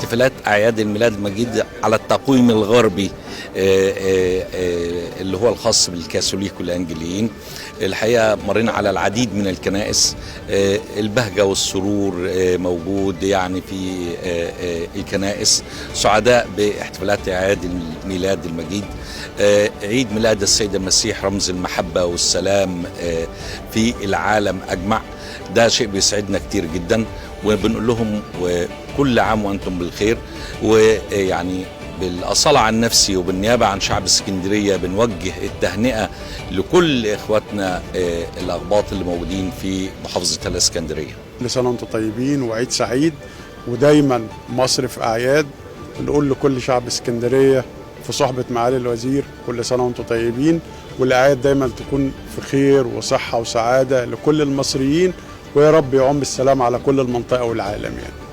احتفالات أعياد الميلاد المجيد على التقويم الغربي اللي هو الخاص بالكاثوليك والأنجليين. الحقيقة مرينا على العديد من الكنائس، البهجة والسرور موجود يعني في الكنائس، سعداء باحتفالات أعياد الميلاد المجيد. عيد ميلاد السيد المسيح رمز المحبة والسلام في العالم أجمع، ده شيء بيسعدنا كتير جدا، وبنقول لهم كل عام وأنتم بالخير. ويعني بالأصالة عن نفسي وبالنيابة عن شعب اسكندرية بنوجه التهنئة لكل إخواتنا الأقباط اللي موجودين في محافظة الإسكندرية. كل سنة وأنتم طيبين وعيد سعيد، ودايما مصر في أعياد. نقول لكل شعب اسكندرية في صحبة معالي الوزير كل سنة وأنتم طيبين، والأعياد دايما تكون في خير وصحة وسعادة لكل المصريين، ويا رب يعم السلام على كل المنطقة والعالم يعني.